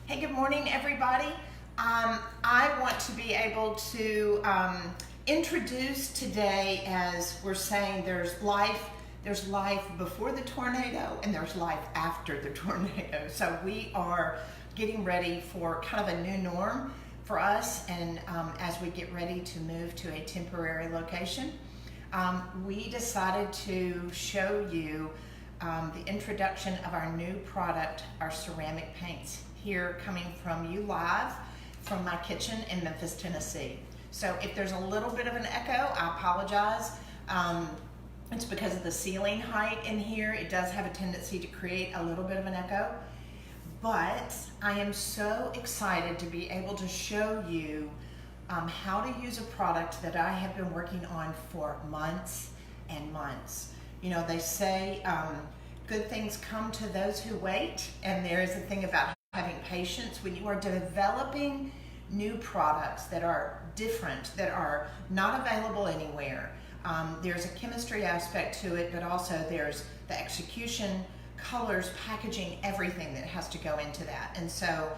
Hey, good morning, everybody. I want to be able to introduce today, as we're saying, there's life before the tornado and there's life after the tornado. So we are getting ready for kind of a new norm for us, and as we get ready to move to a temporary location, we decided to show you the introduction of our new product, our ceramic paints, here coming from you live from my kitchen in Memphis, Tennessee. So if there's a little bit of an echo, I apologize. It's because of the ceiling height in here. It does have a tendency to create a little bit of an echo. But I am so excited to be able to show you how to use a product that I have been working on for months and months. You know, they say good things come to those who wait, and there is a thing about having patience when you are developing new products that are different, that are not available anywhere. There's a chemistry aspect to it, but also there's the execution, colors, packaging, everything that has to go into that. And so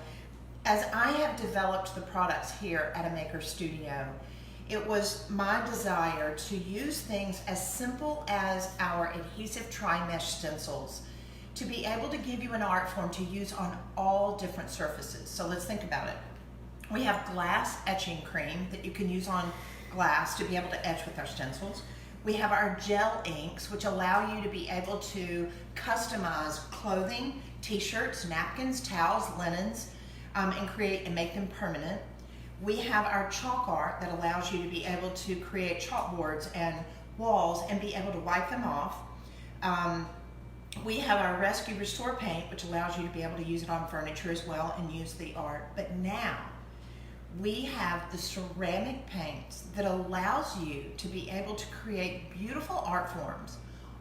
as I have developed the products here at a maker studio, it was my desire to use things as simple as our adhesive tri-mesh stencils to be able to give you an art form to use on all different surfaces. So let's think about it. We have glass etching cream that you can use on glass to be able to etch with our stencils. We have our gel inks, which allow you to be able to customize clothing, t-shirts, napkins, towels, linens, and create and make them permanent. We have our chalk art that allows you to be able to create chalkboards and walls and be able to wipe them off. We have our Rescue Restore paint, which allows you to be able to use it on furniture as well and use the art. But now we have the ceramic paints that allows you to be able to create beautiful art forms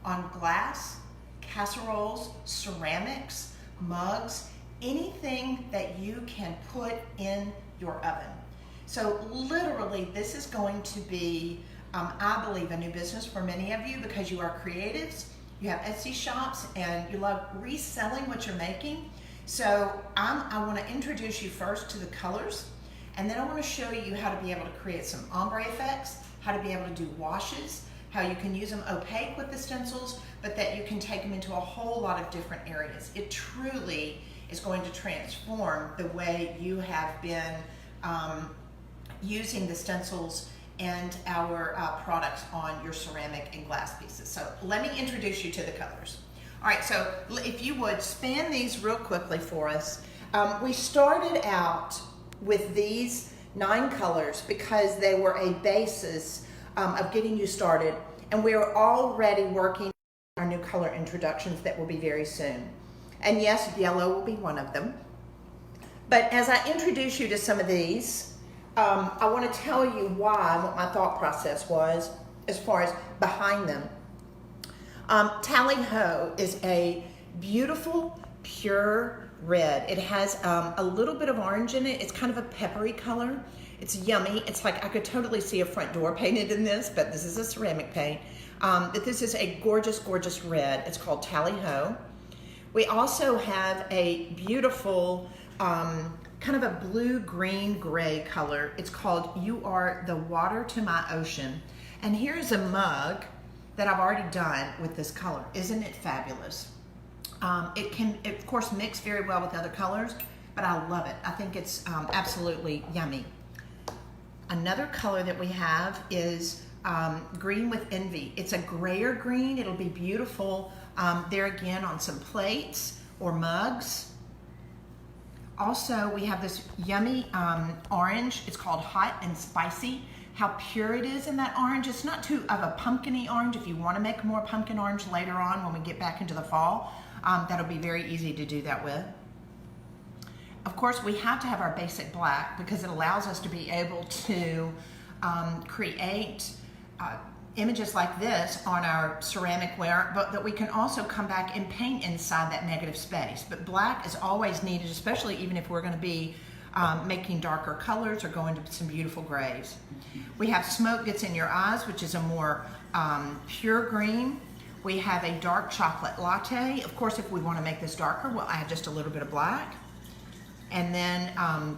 on glass, casseroles, ceramics, mugs, anything that you can put in your oven. So literally, this is going to be, I believe, a new business for many of you because you are creatives. You have Etsy shops and you love reselling what you're making. So I want to introduce you first to the colors, and then I want to show you how to be able to create some ombre effects, how to be able to do washes, how you can use them opaque with the stencils, but that you can take them into a whole lot of different areas. It truly is going to transform the way you have been using the stencils and our products on your ceramic and glass pieces. So let me introduce you to the colors. All right, so if you would span these real quickly for us. We started out with these 9 colors because they were a basis of getting you started, and we're already working on our new color introductions that will be very soon. And yes, yellow will be one of them. But as I introduce you to some of these, I want to tell you what my thought process was as far as behind them. Tally Ho is a beautiful, pure red. It has a little bit of orange in it. It's kind of a peppery color. It's yummy. It's like I could totally see a front door painted in this, but this is a ceramic paint. But this is a gorgeous, gorgeous red. It's called Tally Ho. We also have a beautiful kind of a blue, green, gray color. It's called You Are the Water to My Ocean. And here's a mug that I've already done with this color. Isn't it fabulous? It can, of course, mix very well with other colors, but I love it. I think it's absolutely yummy. Another color that we have is Green with Envy. It's a grayer green. It'll be beautiful there again on some plates or mugs. Also, we have this yummy orange. It's called Hot and Spicy. How pure it is in that orange. It's not too of a pumpkin-y orange. If you want to make more pumpkin orange later on when we get back into the fall, that'll be very easy to do that with. Of course, we have to have our basic black because it allows us to be able to create images like this on our ceramic ware, but that we can also come back and paint inside that negative space. But black is always needed, especially even if we're going to be making darker colors or going to some beautiful grays. We have Smoke Gets in Your Eyes, which is a more pure green. We have a dark chocolate latte. Of course, if we want to make this darker, we'll add just a little bit of black. And then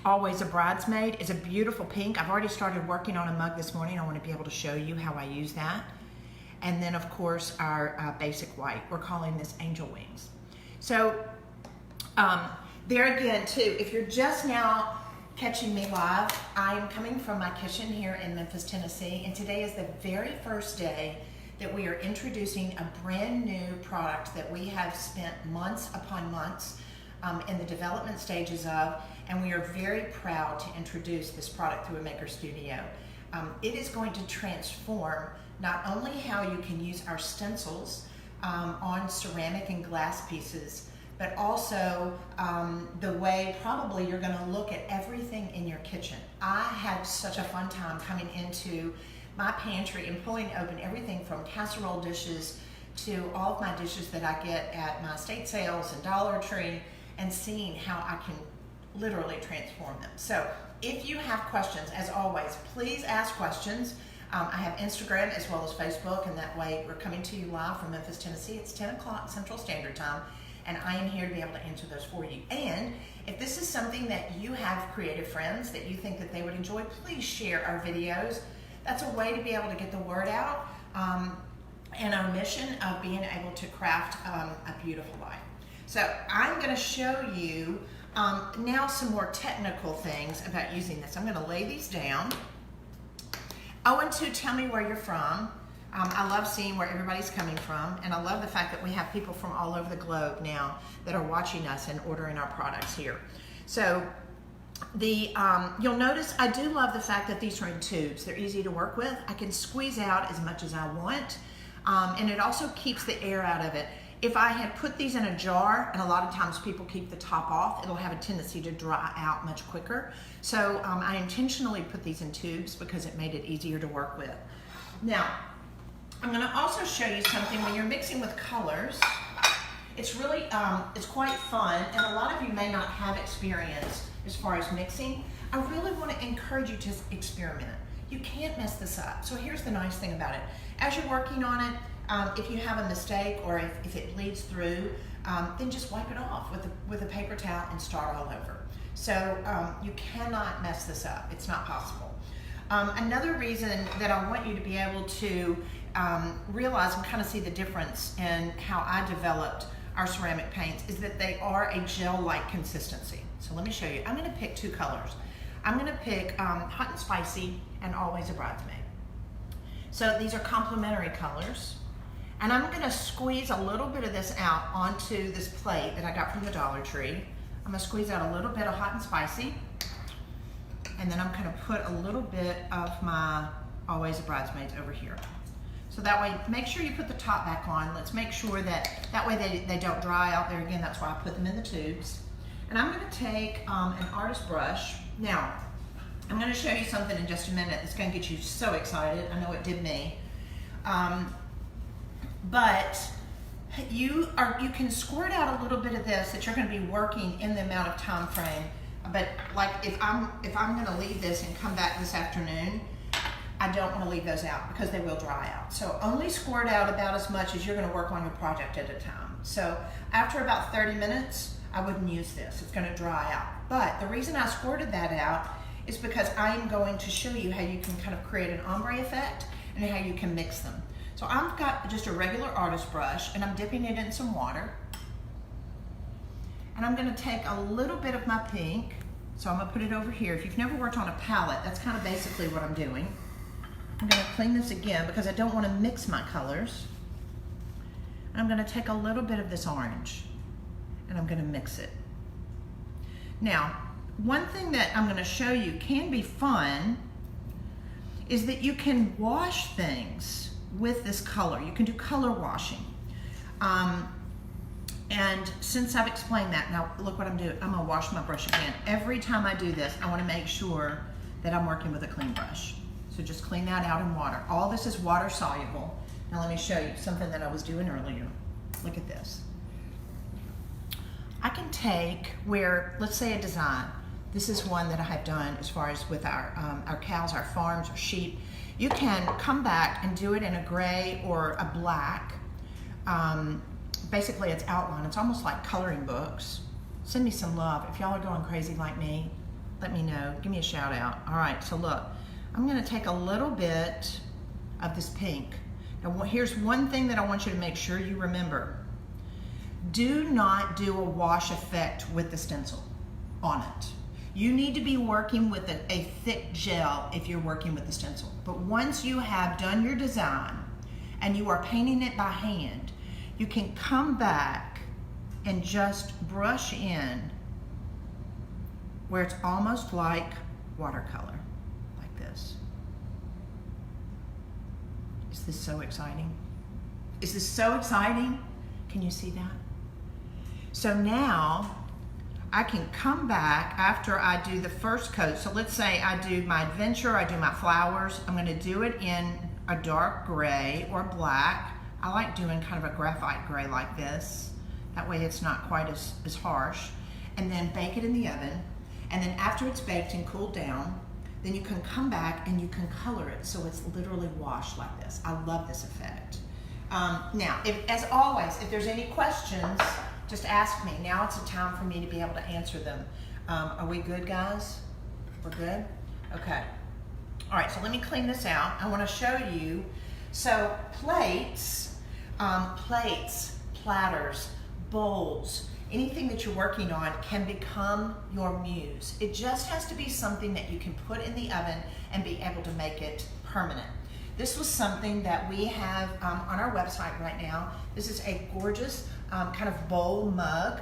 Always a Bridesmaid is a beautiful pink. I've already started working on a mug this morning. I want to be able to show you how I use that. And then of course our basic white. We're calling this Angel Wings. So there again too, if you're just now catching me live, I am coming from my kitchen here in Memphis, Tennessee, and today is the very first day that we are introducing a brand new product that we have spent months upon months in the development stages of, and we are very proud to introduce this product through a maker studio. It is going to transform not only how you can use our stencils on ceramic and glass pieces, but also the way probably you're going to look at everything in your kitchen. I had such a fun time coming into my pantry and pulling open everything from casserole dishes to all of my dishes that I get at my estate sales and Dollar Tree, and seeing how I can literally transform them. So if you have questions, as always, please ask questions. I have Instagram as well as Facebook, and that way we're coming to you live from Memphis, Tennessee. It's 10 o'clock Central Standard Time, and I am here to be able to answer those for you. And if this is something that you have creative friends that you think that they would enjoy, please share our videos. That's a way to be able to get the word out and our mission of being able to craft a beautiful life. So I'm going to show you now some more technical things about using this. I'm going to lay these down. Oh, and two, tell me where you're from. I love seeing where everybody's coming from, and I love the fact that we have people from all over the globe now that are watching us and ordering our products here. So you'll notice I do love the fact that these are in tubes. They're easy to work with. I can squeeze out as much as I want, and it also keeps the air out of it. If I had put these in a jar, and a lot of times people keep the top off, it'll have a tendency to dry out much quicker. So I intentionally put these in tubes because it made it easier to work with. Now, I'm going to also show you something when you're mixing with colors. It's really, it's quite fun, and a lot of you may not have experience as far as mixing. I really want to encourage you to experiment. You can't mess this up. So here's the nice thing about it. As you're working on it, if you have a mistake or if it bleeds through, then just wipe it off with a paper towel and start all over. So you cannot mess this up. It's not possible. Another reason that I want you to be able to realize and kind of see the difference in how I developed our ceramic paints is that they are a gel-like consistency. So let me show you. I'm going to pick two colors. I'm going to pick Hot and Spicy and Always a Bridesmaid. So these are complementary colors. And I'm going to squeeze a little bit of this out onto this plate that I got from the Dollar Tree. I'm going to squeeze out a little bit of Hot and Spicy. And then I'm going to put a little bit of my Always a Bridesmaids over here. So that way, make sure you put the top back on. Let's make sure that way they don't dry out there. Again, that's why I put them in the tubes. And I'm going to take an artist brush. Now, I'm going to show you something in just a minute that's going to get you so excited. I know it did me. But you can squirt out a little bit of this that you're going to be working in the amount of time frame. But like if I'm going to leave this and come back this afternoon, I don't want to leave those out because they will dry out. So only squirt out about as much as you're going to work on your project at a time. So after about 30 minutes, I wouldn't use this. It's going to dry out. But the reason I squirted that out is because I'm going to show you how you can kind of create an ombre effect and how you can mix them. So I've got just a regular artist brush and I'm dipping it in some water. And I'm going to take a little bit of my pink. So I'm going to put it over here. If you've never worked on a palette, that's kind of basically what I'm doing. I'm going to clean this again because I don't want to mix my colors. I'm going to take a little bit of this orange and I'm going to mix it. Now, one thing that I'm going to show you can be fun is that you can wash things with this color. You can do color washing. And since I've explained that, now look what I'm doing. I'm going to wash my brush again. Every time I do this, I want to make sure that I'm working with a clean brush. So just clean that out in water. All this is water soluble. Now let me show you something that I was doing earlier. Look at this. I can take where, let's say a design. This is one that I have done as far as with our cows, our farms, our sheep. You can come back and do it in a gray or a black. Basically it's outline. It's almost like coloring books. Send me some love. If y'all are going crazy like me, let me know. Give me a shout out. All right, so look, I'm gonna take a little bit of this pink. Now here's one thing that I want you to make sure you remember. Do not do a wash effect with the stencil on it. You need to be working with a thick gel if you're working with the stencil. But once you have done your design and you are painting it by hand, you can come back and just brush in where it's almost like watercolor, like this. Is this so exciting? Is this so exciting? Can you see that? So now I can come back after I do the first coat. So let's say I do my adventure, I do my flowers. I'm gonna do it in a dark gray or black. I like doing kind of a graphite gray like this. That way it's not quite as harsh. And then bake it in the oven. And then after it's baked and cooled down, then you can come back and you can color it so it's literally washed like this. I love this effect. Now, as always, if there's any questions, just ask me. Now it's a time for me to be able to answer them. Are we good, guys? We're good? Okay. All right, so let me clean this out. I want to show you. So plates, platters, bowls, anything that you're working on can become your muse. It just has to be something that you can put in the oven and be able to make it permanent. This was something that we have on our website right now. This is a gorgeous kind of bowl mug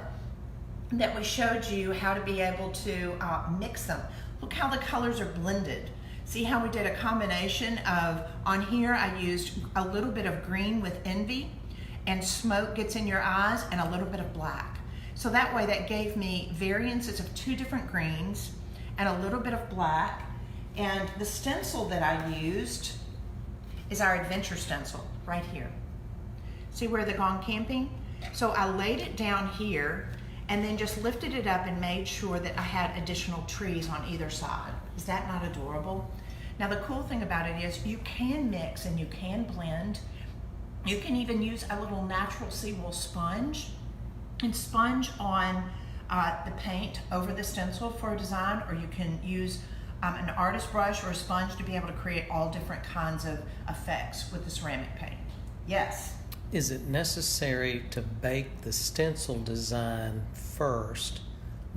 that we showed you how to be able to mix them. Look how the colors are blended. See how we did a combination of, on here I used a little bit of green with envy and smoke gets in your eyes and a little bit of black. So that way that gave me variances of 2 different greens and a little bit of black. And the stencil that I used is our adventure stencil right here. See where they're gone camping? So I laid it down here and then just lifted it up and made sure that I had additional trees on either side. Is that not adorable? Now the cool thing about it is you can mix and you can blend. You can even use a little natural seawool sponge and sponge on the paint over the stencil for a design, or you can use an artist brush or a sponge to be able to create all different kinds of effects with the ceramic paint. Yes? Is it necessary to bake the stencil design first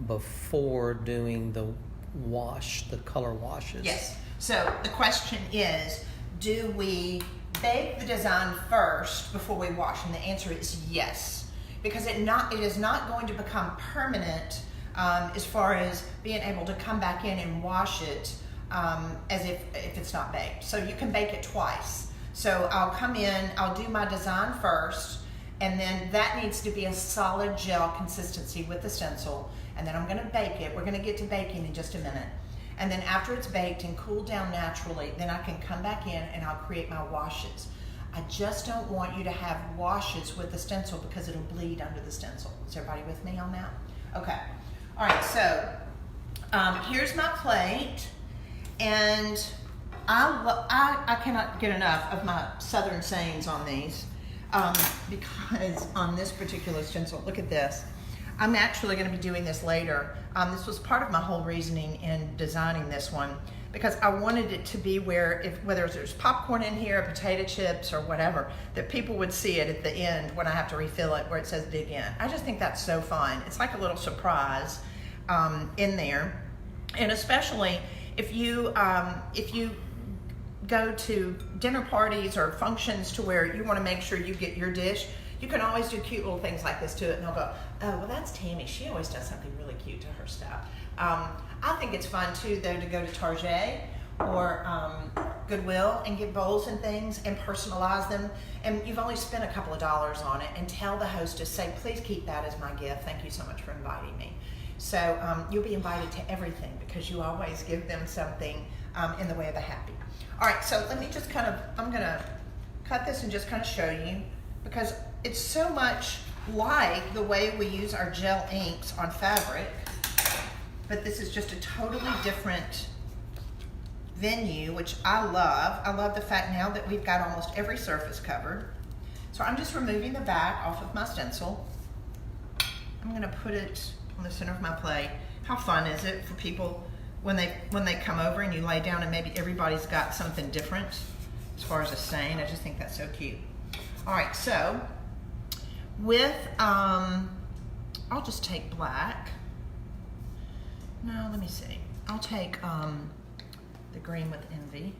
before doing the wash, the color washes? Yes. So the question is, do we bake the design first before we wash? And the answer is yes, because it is not going to become permanent as far as being able to come back in and wash it as if it's not baked. So you can bake it twice. So I'll come in, I'll do my design first, and then that needs to be a solid gel consistency with the stencil, and then I'm gonna bake it. We're gonna get to baking in just a minute. And then after it's baked and cooled down naturally, then I can come back in and I'll create my washes. I just don't want you to have washes with the stencil because it'll bleed under the stencil. Is everybody with me on that? Okay. All right, so here's my plate, and I cannot get enough of my Southern sayings on these because on this particular stencil, look at this. I'm actually going to be doing this later. This was part of my whole reasoning in designing this one, because I wanted it to be where, whether there's popcorn in here, potato chips, or whatever, that people would see it at the end when I have to refill it where it says dig in. I just think that's so fun. It's like a little surprise in there. And especially if you go to dinner parties or functions to where you want to make sure you get your dish, you can always do cute little things like this to it, and they'll go, oh, well, that's Tammy. She always does something really cute to her stuff. I think it's fun, too, though, to go to Target or Goodwill and get bowls and things and personalize them. And you've only spent a couple of dollars on it, and tell the hostess, say, please keep that as my gift. Thank you so much for inviting me. So you'll be invited to everything because you always give them something in the way of a happy. All right, so let me just I'm going to cut this and just kind of show you, because it's so much like the way we use our gel inks on fabric, but this is just a totally different venue, which I love. I love the fact now that we've got almost every surface covered. So I'm just removing the back off of my stencil. I'm going to put it on the center of my plate. How fun is it for people when they come over and you lay down and maybe everybody's got something different as far as a stain? I just think that's so cute. All right, so with, I'll just take black. No, let me see. I'll take the green with envy.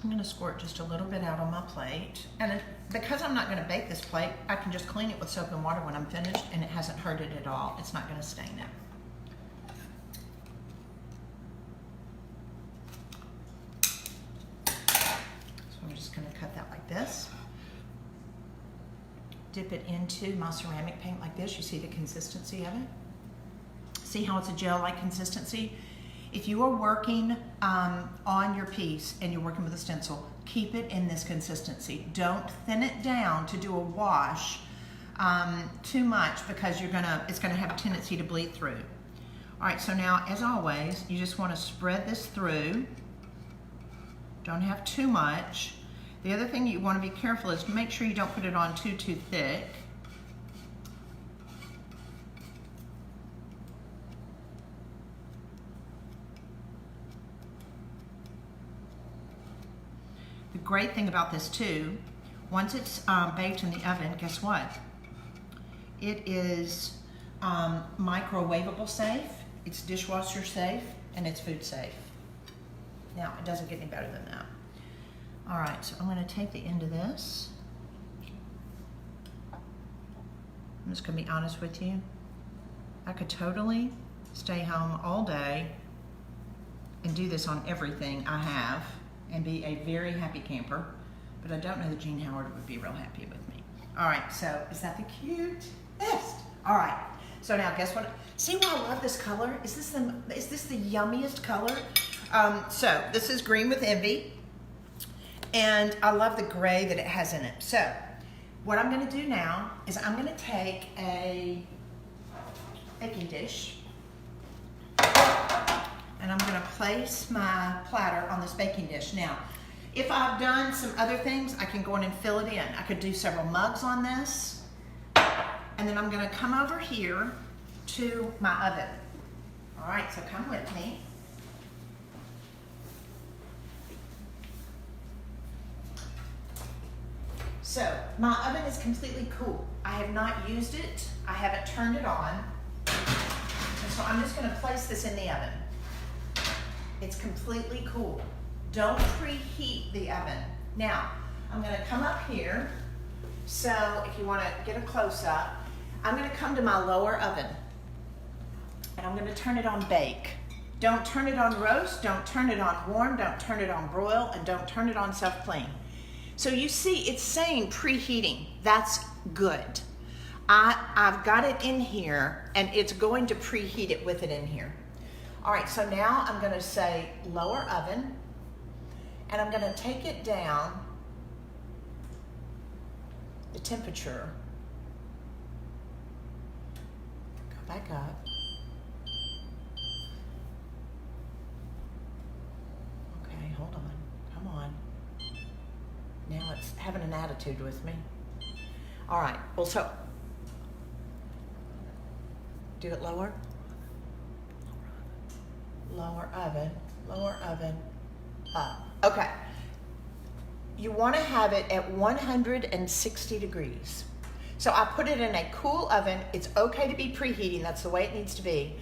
I'm gonna squirt just a little bit out on my plate. And because I'm not gonna bake this plate, I can just clean it with soap and water when I'm finished, and it hasn't hurt it at all. It's not gonna stain it. So I'm just gonna cut that like this. Dip it into my ceramic paint like this. You see the consistency of it? See how it's a gel-like consistency? If you are working on your piece and you're working with a stencil, keep it in this consistency. Don't thin it down to do a wash too much, because it's gonna have a tendency to bleed through. All right, so now, as always, you just wanna spread this through. Don't have too much. The other thing you wanna be careful is to make sure you don't put it on too thick. The great thing about this too, once it's baked in the oven, guess what? It is microwavable safe, it's dishwasher safe, and it's food safe. Now, it doesn't get any better than that. All right, so I'm gonna take the end of this. I'm just gonna be honest with you. I could totally stay home all day and do this on everything I have and be a very happy camper, but I don't know that Jean Howard would be real happy with me. All right, so is that the cutest? All right, so now guess what? See why I love this color? Is this the yummiest color? So this is green with envy, and I love the gray that it has in it. So what I'm gonna do now is I'm gonna take a baking dish, and I'm gonna place my platter on this baking dish. Now, if I've done some other things, I can go in and fill it in. I could do several mugs on this, and then I'm gonna come over here to my oven. All right, so come with me. So, my oven is completely cool. I have not used it. I haven't turned it on. And so I'm just gonna place this in the oven. It's completely cool. Don't preheat the oven. Now, I'm gonna come up here. So if you wanna get a close-up, I'm gonna come to my lower oven, and I'm gonna turn it on bake. Don't turn it on roast, don't turn it on warm, don't turn it on broil, and don't turn it on self-clean. So you see, it's saying preheating. That's good. I've got it in here, and it's going to preheat it with it in here. All right, so now I'm gonna say lower oven, and I'm gonna take it down the temperature. Go back up. Okay, hold on, come on. Now it's having an attitude with me. All right, well, so, do it lower. Lower oven, up. Okay. You want to have it at 160 degrees. So I put it in a cool oven. It's okay to be preheating. That's the way it needs to be.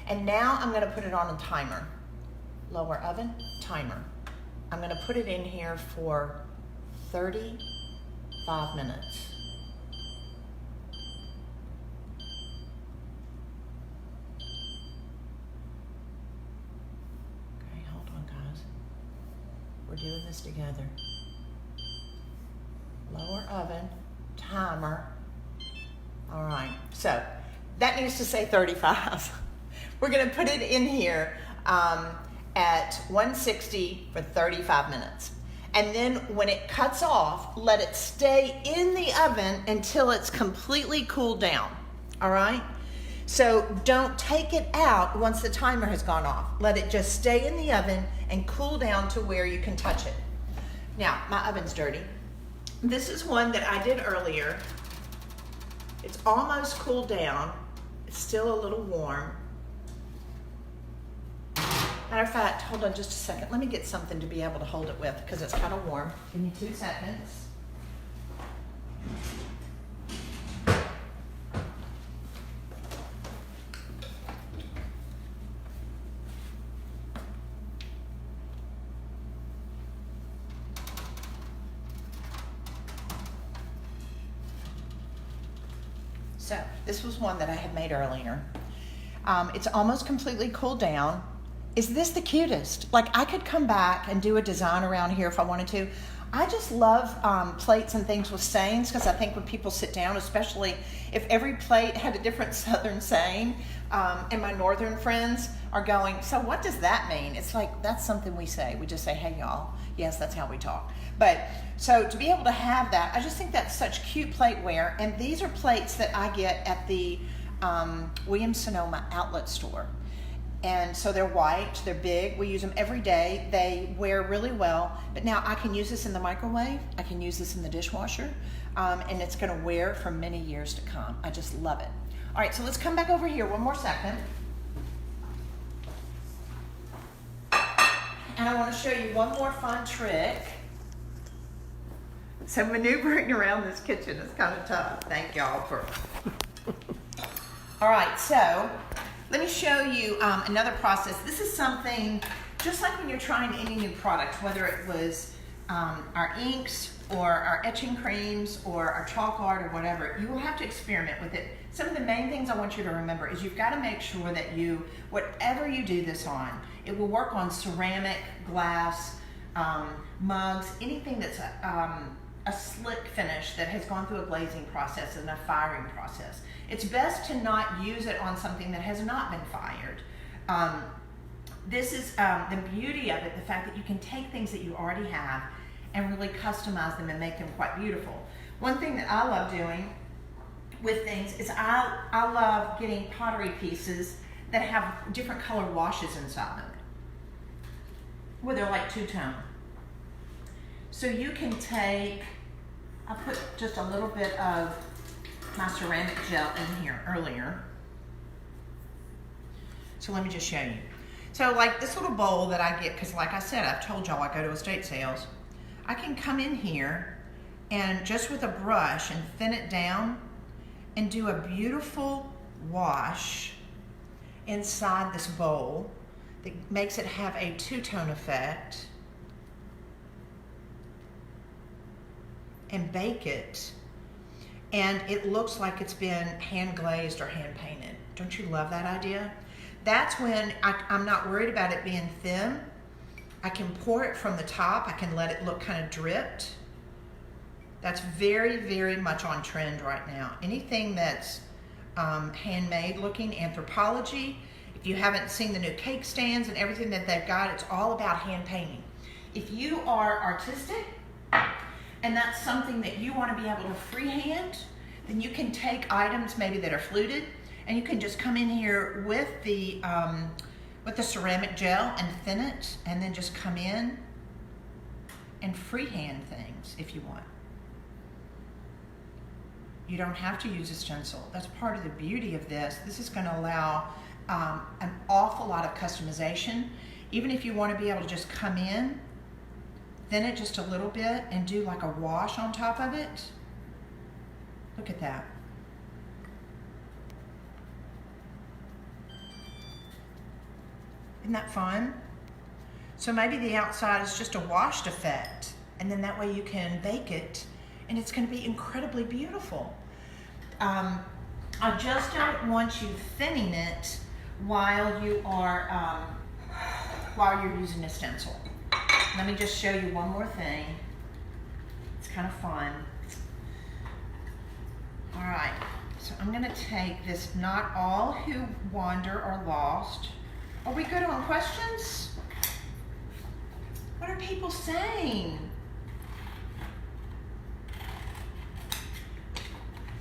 And now I'm going to put it on a timer. Lower oven, timer. I'm going to put it in here for 35 minutes. We're doing this together. Lower oven, timer. All right, so that needs to say 35. We're gonna put it in here at 160 for 35 minutes. And then when it cuts off, let it stay in the oven until it's completely cooled down, all right? So don't take it out once the timer has gone off. Let it just stay in the oven and cool down to where you can touch it. Now, my oven's dirty. This is one that I did earlier, It's almost cooled down. It's still a little warm. Matter of fact, hold on just a second. Let me get something to be able to hold it with because it's kind of warm. Give me 2 seconds. So this was one that I had made earlier. It's almost completely cooled down. Is this the cutest? Like, I could come back and do a design around here if I wanted to. I just love plates and things with sayings because I think when people sit down, especially if every plate had a different southern saying, and my northern friends are going, so what does that mean? It's like, that's something we say. We just say, hey y'all. Yes, that's how we talk. But so to be able to have that, I just think that's such cute plateware. And these are plates that I get at the Williams-Sonoma outlet store. And so they're white, they're big, we use them every day, they wear really well, but now I can use this in the microwave, I can use this in the dishwasher, and it's gonna wear for many years to come. I just love it. All right, so let's come back over here one more second. And I wanna show you one more fun trick. So maneuvering around this kitchen is kind of tough. Thank y'all for... All right, so let me show you another process. This is something just like when you're trying any new product, whether it was our inks or our etching creams or our chalk art or whatever, you will have to experiment with it. Some of the main things I want you to remember is you've got to make sure that whatever you do this on, it will work on ceramic, glass, mugs, anything that's a slick finish that has gone through a glazing process and a firing process. It's best to not use it on something that has not been fired. This is the beauty of it, the fact that you can take things that you already have and really customize them and make them quite beautiful. One thing that I love doing with things is I love getting pottery pieces that have different color washes inside them, where they're like two-tone. So you can take, I put just a little bit of my ceramic gel in here earlier. So let me just show you. So like this little bowl that I get, because like I said, I've told y'all I go to estate sales. I can come in here and just with a brush and thin it down and do a beautiful wash inside this bowl that makes it have a two-tone effect, and bake it, and it looks like it's been hand glazed or hand painted. Don't you love that idea? That's when I'm not worried about it being thin. I can pour it from the top. I can let it look kind of dripped. That's very, very much on trend right now. Anything that's handmade looking, Anthropologie. If you haven't seen the new cake stands and everything that they've got, it's all about hand painting. If you are artistic and that's something that you want to be able to freehand, then you can take items maybe that are fluted and you can just come in here with the ceramic gel and thin it, and then just come in and freehand things if you want. You don't have to use a stencil. That's part of the beauty of this. This is going to allow an awful lot of customization. Even if you want to be able to just come in, thin it just a little bit, and do like a wash on top of it. Look at that. Isn't that fun? So maybe the outside is just a washed effect, and then that way you can bake it, and it's going to be incredibly beautiful. I just don't want you thinning it while you're using a stencil. Let me just show you one more thing. It's kind of fun. All right, so I'm going to take this Not All Who Wander Are Lost. Are we good on questions? What are people saying?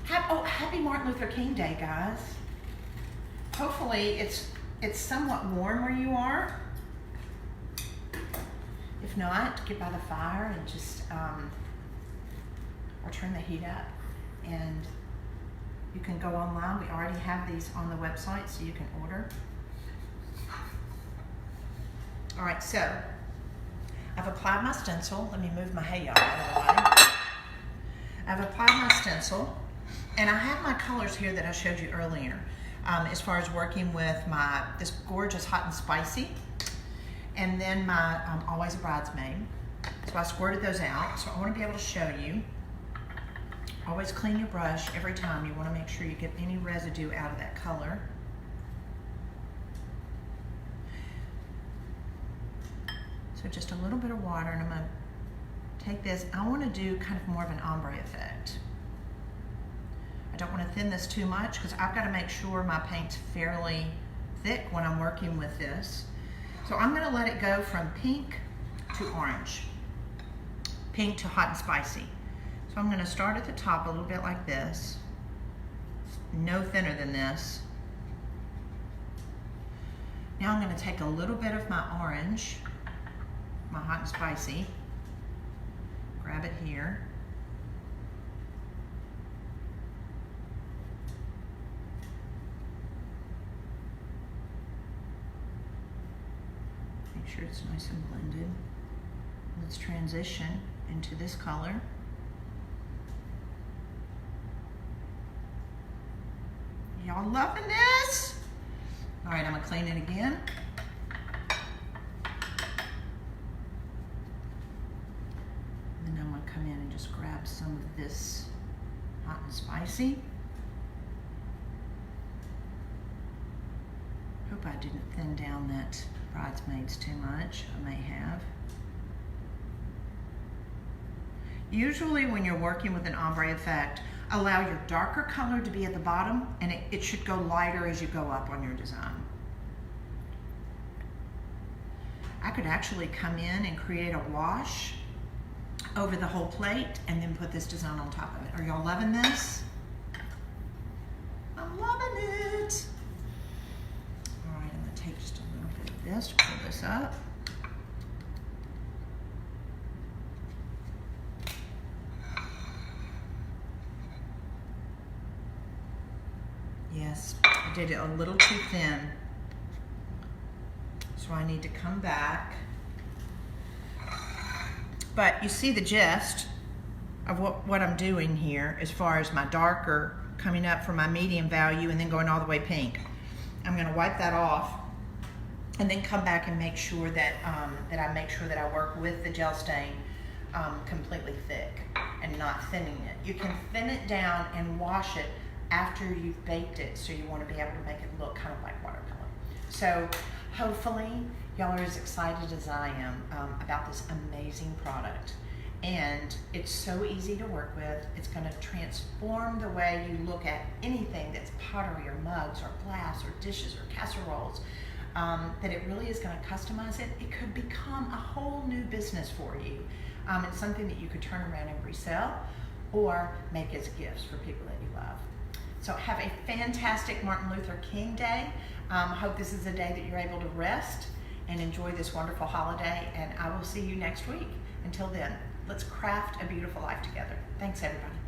Happy Martin Luther King Day, guys. Hopefully it's somewhat warm where you are. If not, get by the fire and just, or turn the heat up and You can go online. We already have these on the website, so you can order. All right, so I've applied my stencil. Let me move my hay out of the way. I've applied my stencil, and I have my colors here that I showed you earlier as far as working with this gorgeous hot and spicy, and then my Always a Bridesmaid. So I squirted those out. So I want to be able to show you. Always clean your brush every time. You want to make sure you get any residue out of that color. So just a little bit of water, and I'm going to take this. I want to do kind of more of an ombre effect. I don't want to thin this too much because I've got to make sure my paint's fairly thick when I'm working with this. So I'm going to let it go from pink to orange, pink to hot and spicy. So I'm going to start at the top a little bit like this, no thinner than this. Now I'm going to take a little bit of my orange, my hot and spicy, grab it here. Make sure it's nice and blended. Let's transition into this color. Y'all loving this? All right, I'm gonna clean it again. And then I'm gonna come in and just grab some of this hot and spicy. Hope I didn't thin down that Bridesmaids too much. I may have. Usually when you're working with an ombre effect, allow your darker color to be at the bottom, and it should go lighter as you go up on your design. I could actually come in and create a wash over the whole plate and then put this design on top of it. Are y'all loving this? I'm loving it. All right, I'm gonna take just a little bit of this to pull this up. Yes, I did it a little too thin. So I need to come back. But you see the gist of what I'm doing here as far as my darker coming up from my medium value and then going all the way pink. I'm gonna wipe that off and then come back and make sure that, I work with the gel stain completely thick and not thinning it. You can thin it down and wash it after you've baked it, so you want to be able to make it look kind of like watercolor. So hopefully y'all are as excited as I am about this amazing product. And it's so easy to work with. It's going to transform the way you look at anything that's pottery or mugs or glass or dishes or casseroles, that it really is going to customize it. It could become a whole new business for you. It's something that you could turn around and resell or make as gifts for people that you love. So have a fantastic Martin Luther King Day. Hope this is a day that you're able to rest and enjoy this wonderful holiday, and I will see you next week. Until then, let's craft a beautiful life together. Thanks, everybody.